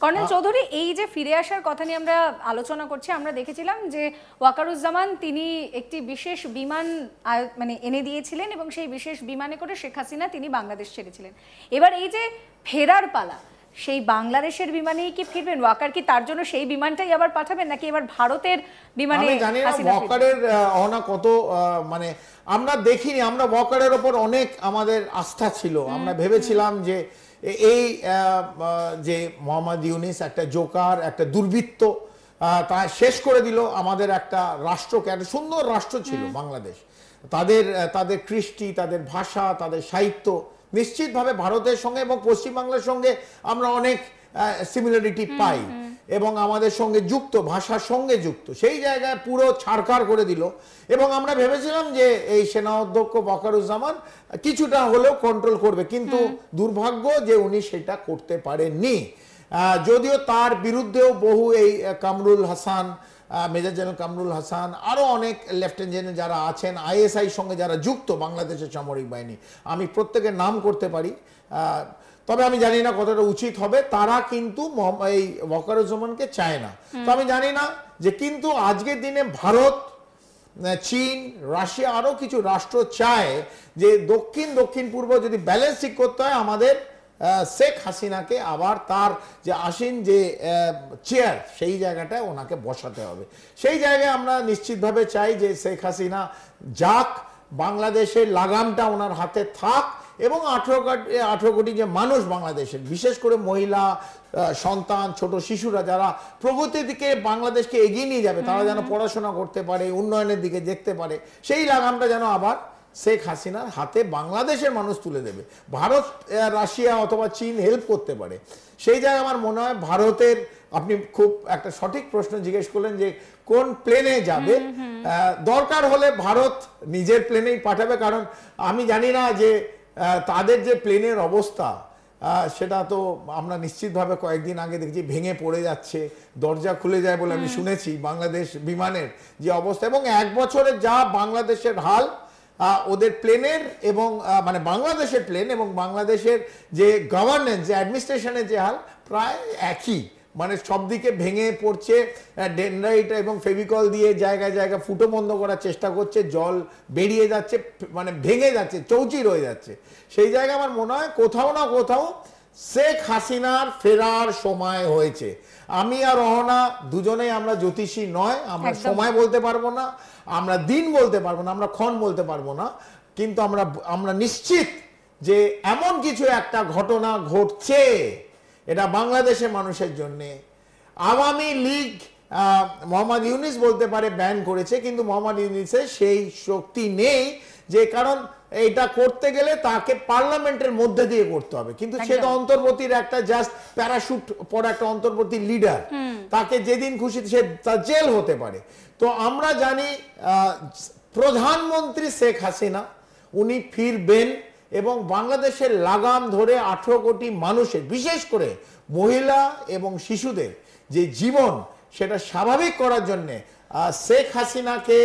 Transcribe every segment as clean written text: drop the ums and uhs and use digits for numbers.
Colonel Chowdhury, এই যে ফিরে আসার কথা নিয়ে আমরা আলোচনা করছি, আমরা দেখেছিলাম যে ওয়াকারুজ্জামান তিনি একটি বিশেষ বিমান মানে এনে দিয়েছিলেন এবং সেই বিশেষ বিমানে করে শেখ হাসিনা তিনি বাংলাদেশ ছেড়েছিলেন। এবার এই যে ফেরার পালা, সেই বাংলাদেশের বিমানেই কি ফিরবেন? ওয়াকার কি তার জন্য সেই বিমানটাই আবার পাঠাবেন নাকি এবার ভারতের বিমানে? আমি জানি না ওয়াকারের অহনা কত, মানে আমরা দেখিনি, আমরা ওয়াকারের ওপর অনেক আমাদের আস্থা ছিল। আমরা ভেবেছিলাম যে এই যে মোহাম্মদ ইউনিস একটা জোকার, একটা দুর্বৃত্ত, তা শেষ করে দিল আমাদের একটা রাষ্ট্রকে। একটা সুন্দর রাষ্ট্র ছিল বাংলাদেশ, তাদের কৃষ্টি, তাদের ভাষা, তাদের সাহিত্য নিশ্চিতভাবে ভারতের সঙ্গে এবং পশ্চিমবাংলার সঙ্গে আমরা অনেক সিমিলারিটি পাই এবং আমাদের সঙ্গে যুক্ত, ভাষার সঙ্গে যুক্ত। সেই জায়গায় পুরো ছাড়খাড় করে দিল এবং আমরা ভেবেছিলাম যে এই সেনা অধ্যক্ষ ওয়াকারুজ্জামান কিছুটা হলেও কন্ট্রোল করবে, কিন্তু দুর্ভাগ্য যে উনি সেটা করতে পারেননি। যদিও তার বিরুদ্ধেও বহু এই কামরুল হাসান, মেজর জেনারেল কামরুল হাসান, আরও অনেক লেফটেন্যান্ট জেনারেল যারা আছেন আইএসআই সঙ্গে যারা যুক্ত বাংলাদেশের সামরিক বাহিনী, আমি প্রত্যেকের নাম করতে পারি, তবে আমি জানি না কতটা উচিত হবে, তারা কিন্তু এই ওয়াকারুজ্জামানকে চায় না। তো আমি জানি না যে, কিন্তু আজকের দিনে ভারত, চীন, রাশিয়া আরও কিছু রাষ্ট্র চায় যে দক্ষিণ পূর্ব যদি ব্যালেন্স ঠিক করতে হয়, আমাদের শেখ হাসিনাকে আবার তার যে আসীন যে চেয়ার সেই জায়গাটায় ওনাকে বসাতে হবে। সেই জায়গায় আমরা নিশ্চিতভাবে চাই যে শেখ হাসিনা যাক, বাংলাদেশের লাগামটা ওনার হাতে থাক এবং 18 কোটি যে মানুষ বাংলাদেশের, বিশেষ করে মহিলা, সন্তান, ছোট শিশুরা যারা প্রগতির দিকে বাংলাদেশকে এগিয়ে নিয়ে যাবে, তারা যেন পড়াশোনা করতে পারে, উন্নয়নের দিকে দেখতে পারে, সেই লাগামটা যেন আবার শেখ হাসিনার হাতে বাংলাদেশের মানুষ তুলে দেবে। ভারত, রাশিয়া অথবা চীন হেল্প করতে পারে। সেই জায়গায় আমার মনে হয় ভারতের, আপনি খুব একটা সঠিক প্রশ্ন জিজ্ঞেস করলেন যে কোন প্লেনে যাবে, দরকার হলে ভারত নিজের প্লেনেই পাঠাবে, কারণ আমি জানি না যে তাদের যে প্লেনের অবস্থা, সেটা তো আমরা নিশ্চিতভাবে কয়েকদিন আগে দেখছি ভেঙে পড়ে যাচ্ছে, দরজা খুলে যায় বলে আমি শুনেছি বাংলাদেশ বিমানের যে অবস্থা, এবং 1 বছরে যা বাংলাদেশের হাল, ওদের প্লেনের এবং মানে বাংলাদেশের প্লেন এবং বাংলাদেশের যে গভর্নেন্স, যে অ্যাডমিনিস্ট্রেশনের যে হাল প্রায় একই, মানে সব দিকে ভেঙে পড়ছে, ডেনরাইট এবং ফেভিকল দিয়ে জায়গায় জায়গায় ফুটো বন্ধ করার চেষ্টা করছে, জল বেরিয়ে যাচ্ছে, মানে ভেঙে যাচ্ছে, চৌচির হয়ে যাচ্ছে। সেই জায়গায় আমার মনে হয় কোথাও না কোথাও শেখ হাসিনার ফেরার সময় হয়েছে। আমি আর রহনা দুজনেই আমরা জ্যোতিষী নয়, আমরা সময় বলতে পারবো না, আমরা দিন বলতে পারবো না, আমরা ক্ষণ বলতে পারবো না, কিন্তু আমরা নিশ্চিত যে এমন কিছু একটা ঘটনা ঘটছে, এটা বাংলাদেশের মানুষের জন্য। আওয়ামী লীগ মোহাম্মদ ইউনিস বলতে পারে ব্যান করেছে, কিন্তু মোহাম্মদ ইউনিসের সেই শক্তি নেই, যে কারণ এটা করতে গেলে তাকে পার্লামেন্টের মধ্যে দিয়ে করতে হবে, কিন্তু সে তো অন্তর্বর্তীর একটা জাস্ট প্যারাশুট পর একটা অন্তর্বর্তী লিডার, তাকে যেদিন খুশি সে তার জেল হতে পারে। তো আমরা জানি প্রধানমন্ত্রী শেখ হাসিনা উনি ফিরবেন এবং বাংলাদেশের লাগাম ধরে 18 কোটি মানুষের, বিশেষ করে মহিলা এবং শিশুদের যে জীবন, সেটা স্বাভাবিক করার জন্যে শেখ হাসিনাকে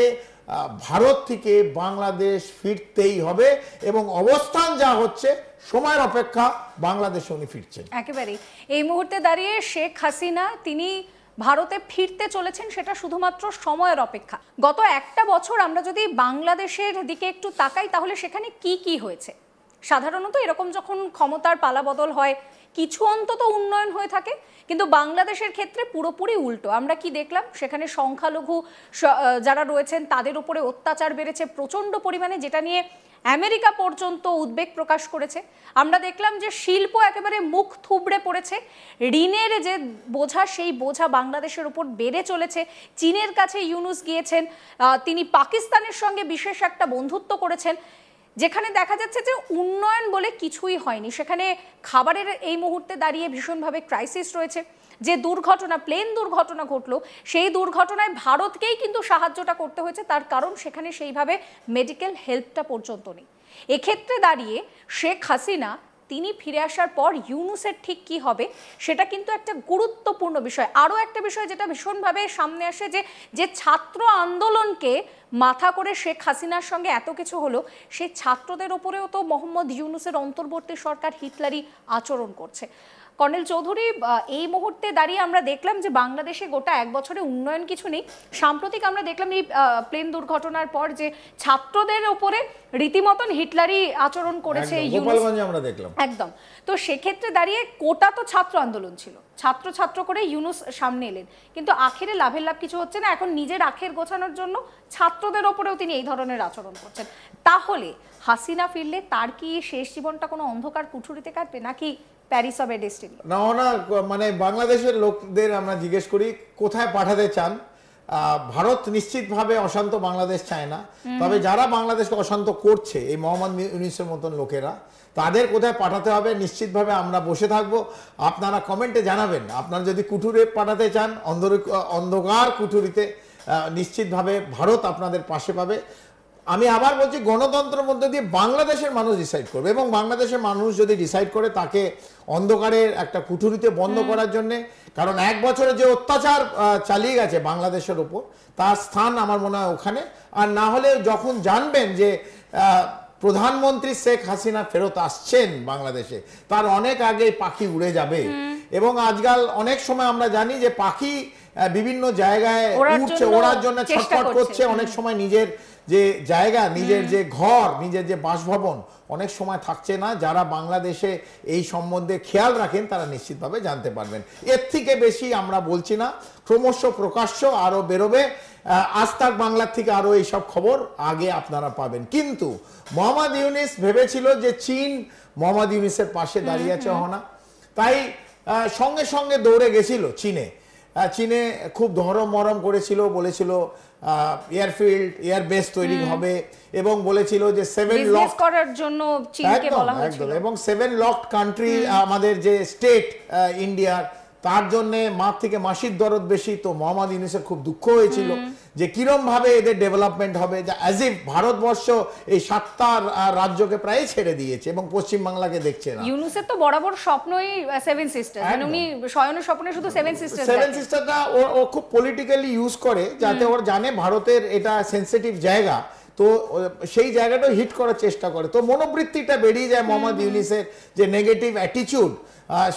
ভারত থেকে বাংলাদেশ ফিরতেই হবে এবং অবস্থান যা হচ্ছে সময়ের অপেক্ষা, বাংলাদেশে উনি ফিরছেন। একেবারেই এই মুহূর্তে দাঁড়িয়ে শেখ হাসিনা তিনি ভারতে ফিরতে চলেছেন, সেটা শুধুমাত্র সময়ের অপেক্ষা। গত 1টা বছর আমরা যদি বাংলাদেশের দিকে একটু তাকাই, তাহলে সেখানে কি হয়েছে? সাধারণত এরকম যখন ক্ষমতার পালাবদল হয় কিছু অন্তত উন্নয়ন হয়ে থাকে, কিন্তু বাংলাদেশের ক্ষেত্রে পুরোপুরি উল্টো। আমরা কি দেখলাম? সেখানে সংখ্যালঘু যারা রয়েছেন তাদের উপরে অত্যাচার বেড়েছে প্রচণ্ড পরিমাণে, যেটা নিয়ে আমেরিকা পর্যন্ত উদ্বেগ প্রকাশ করেছে। আমরা দেখলাম যে শিল্প একেবারে মুখ থুবড়ে পড়েছে, ঋণের যে বোঝা, সেই বোঝা বাংলাদেশের উপর বেড়ে চলেছে। চীনের কাছে ইউনুস গিয়েছেন, তিনি পাকিস্তানের সঙ্গে বিশেষ একটা বন্ধুত্ব করেছেন, যেখানে দেখা যাচ্ছে যে উন্নয়ন বলে কিছুই হয়নি। সেখানে খাবারের এই মুহূর্তে দাঁড়িয়ে ভীষণভাবে ক্রাইসিস রয়েছে। যে দুর্ঘটনা, প্লেন দুর্ঘটনা ঘটলো, সেই দুর্ঘটনায় ভারতকেই কিন্তু সাহায্যটা করতে হয়েছে, তার কারণ সেখানে সেইভাবে মেডিকেল হেল্পটা পর্যন্ত নেই। এক্ষেত্রে দাঁড়িয়ে শেখ হাসিনা তিনি ফিরে আসার পর ইউনুসের ঠিক কি হবে, সেটা কিন্তু একটা গুরুত্বপূর্ণ বিষয়। আরও একটা বিষয় যেটা ভীষণভাবে সামনে আসে, যে ছাত্র আন্দোলনকে মাথা করে শেখ হাসিনার সঙ্গে এত কিছু হলো, সেই ছাত্রদের ওপরেও তো মোহাম্মদ ইউনুসের অন্তর্বর্তী সরকার হিটলারি আচরণ করছে। কর্নেল চৌধুরী, এই মুহূর্তে দাঁড়িয়ে আমরা দেখলাম যে বাংলাদেশে গোটা এক বছরে উন্নয়ন কিছু নেই। সাম্প্রতিক আমরা দেখলাম এই প্লেন দুর্ঘটনার পর যে ছাত্রদের ওপরে রীতিমতন হিটলারি আচরণ করেছে গোপালগঞ্জে আমরা দেখলাম। একদম। তো সেক্ষেত্রে দাঁড়িয়ে কোটা তো ছাত্র আন্দোলন ছিল, ছাত্র ছাত্র করে ইউনুস সামনে এলেন, কিন্তু আখেরে লাভের লাভ কিছু হচ্ছে না। এখন নিজের আখের গোছানোর জন্য ছাত্রদের ওপরেও তিনি এই ধরনের আচরণ করছেন। তাহলে হাসিনা ফিরলে তার কি শেষ জীবনটা কোনো অন্ধকার কুঠুরিতে কাটবে, নাকি প্যারিস হবে ডেস্টিনি? না না, মানে বাংলাদেশের লোকদের আমরা জিজ্ঞেস করি কোথায় পাঠাতে চান। ভারত নিশ্চিতভাবে অশান্ত বাংলাদেশ চায় না, তবে যারা বাংলাদেশকে অশান্ত করছে এই মোহাম্মদ ইউনূসের মতন লোকেরা, তাদের কোথায় পাঠাতে হবে নিশ্চিতভাবে আমরা বসে থাকবো। আপনারা কমেন্টে জানাবেন আপনারা যদি কুঠুরে পাঠাতে চান, অন্ধকার কুঠুরিতে, নিশ্চিতভাবে ভারত আপনাদের পাশে পাবে। আমি আবার বলছি, গণতন্ত্রের মধ্যে দিয়ে বাংলাদেশের মানুষ ডিসাইড করবে, এবং বাংলাদেশের মানুষ যদি ডিসাইড করে তাকে অন্ধকারের একটা কুঠুরিতে বন্ধ করার জন্যে, কারণ এক বছরে যে অত্যাচার চালিয়ে গেছে বাংলাদেশের ওপর, তার স্থান আমার মনে হয় ওখানে। আর না হলে যখন জানবেন যে প্রধানমন্ত্রী শেখ হাসিনা ফেরত আসছেন বাংলাদেশে, তার অনেক আগে পাখি উড়ে যাবে। এবং আজকাল অনেক সময় আমরা জানি যে পাখি বিভিন্ন জায়গায় উঠছে, ওড়ার জন্য ছটফট করছে। অনেক সময় নিজের যে জায়গা, নিজের যে ঘর, নিজের যে বাসভবন অনেক সময় থাকছে না। যারা বাংলাদেশে এই সম্বন্ধে খেয়াল রাখেন তারা নিশ্চিতভাবে জানতে পারবেন। এর থেকে বেশি আমরা বলছি না, ক্রমশ প্রকাশ্য আরো বেরোবে। আজ তাক বাংলার থেকে আরো এইসব খবর আগে আপনারা পাবেন। কিন্তু মোহাম্মদ ইউনূস ভেবেছিল যে চীন মোহাম্মদ ইউনূসের পাশে দাঁড়িয়ে আছে অহনা, তাই সঙ্গে সঙ্গে দৌড়ে গেছিল চীনে। চীনে খুব ধরম মরম করেছিল, বলেছিল এয়ারফিল্ড, এয়ারবেস তৈরি হবে, এবং বলেছিল যে 7 লক করার জন্য চীনকে বলা হয়েছিল, এবং 7 লকড কান্ট্রি আমাদের যে স্টেট ইন্ডিয়ার, তার জন্য মার থেকে মাসির দরদ বেশি। তো মোহাম্মদ ইউনূসের খুব দুঃখ হয়েছিল যে কিরম ভাবে এদের ডেভেলপমেন্ট হবে, অ্যাজ ইফ ভারতবর্ষ এই 7টা রাজ্যকে প্রায় ছেড়ে দিয়েছে এবং পশ্চিম বাংলাকে দেখছে না। ইউনূসের তো বরাবর স্বপ্নই 7 সিস্টার, মানে উনি শয়ন স্বপ্নে শুধু 7 সিস্টার। 7 সিস্টারটা ও খুব পলিটিক্যালি ইউজ করে, যাতে ওরা জানে ভারতের এটা সেনসিটিভ জায়গা, তো সেই জায়গাটা হিট করার চেষ্টা করে। তো মনোবৃত্তিটা বেরিয়ে যায় মোহাম্মদ ইউনূসের, যে নেগেটিভ অ্যাটিটিউড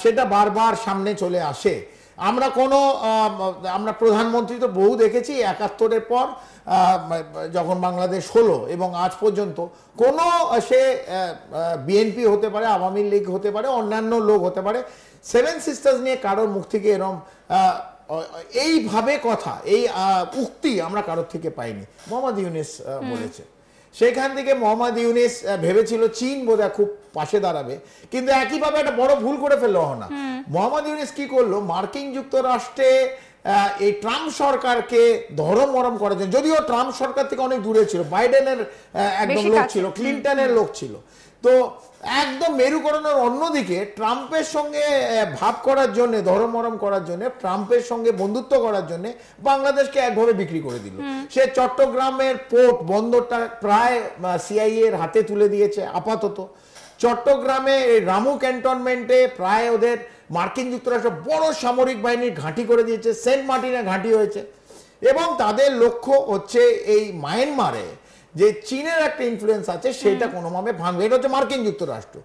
সেটা বারবার সামনে চলে আসে। আমরা প্রধানমন্ত্রী তো বহু দেখেছি 71-এর পর যখন বাংলাদেশ হলো এবং আজ পর্যন্ত কোনো, সে বিএনপি হতে পারে, আওয়ামী লীগ হতে পারে, অন্যান্য লোক হতে পারে, 7 সিস্টার্স নিয়ে কারোর মুখ থেকে এরম এইভাবে কথা, এই উক্তি আমরা কারোর থেকে পাইনি। মোহাম্মদ ইউনূস বলেছে। সেখান থেকে মোহাম্মদ ইউনূস ভেবেছিল চীন বোধহয় খুব পাশে দাঁড়াবে, কিন্তু একইভাবে একটা বড় ভুল করে ফেললো না। মোহাম্মদ ইউনূস কি করলো, মার্কিন যুক্তরাষ্ট্রে এই ট্রাম্প সরকারকে ধরম মরম করার জন্য, যদিও ট্রাম্প সরকার থেকে অনেক দূরে ছিল, বাইডেনের একদম লোক ছিল, ক্লিন্টনের লোক ছিল, তো একদম মেরুকরণের অন্যদিকে ট্রাম্পের সঙ্গে ভাব করার জন্য, ধরম মরম করার জন্য, ট্রাম্পের সঙ্গে বন্ধুত্ব করার জন্য বাংলাদেশকে একভাবে বিক্রি করে দিল। সে চট্টগ্রামের পোর্ট বন্দরটা প্রায় সিআইএ এর হাতে তুলে দিয়েছে আপাতত। চট্টগ্রামে রামু ক্যান্টনমেন্টে প্রায় ওদের মার্কিন যুক্তরাষ্ট্র বড় সামরিক বাহিনীর ঘাঁটি করে দিয়েছে, সেন্ট মার্টিনে ঘাঁটি হয়েছে, এবং তাদের লক্ষ্য হচ্ছে এই মায়ানমারে যে চীনের একটা ইনফ্লুয়েন্স আছে সেটা কোনোভাবে ভাঙবে। এটা হচ্ছে মার্কিন যুক্তরাষ্ট্র।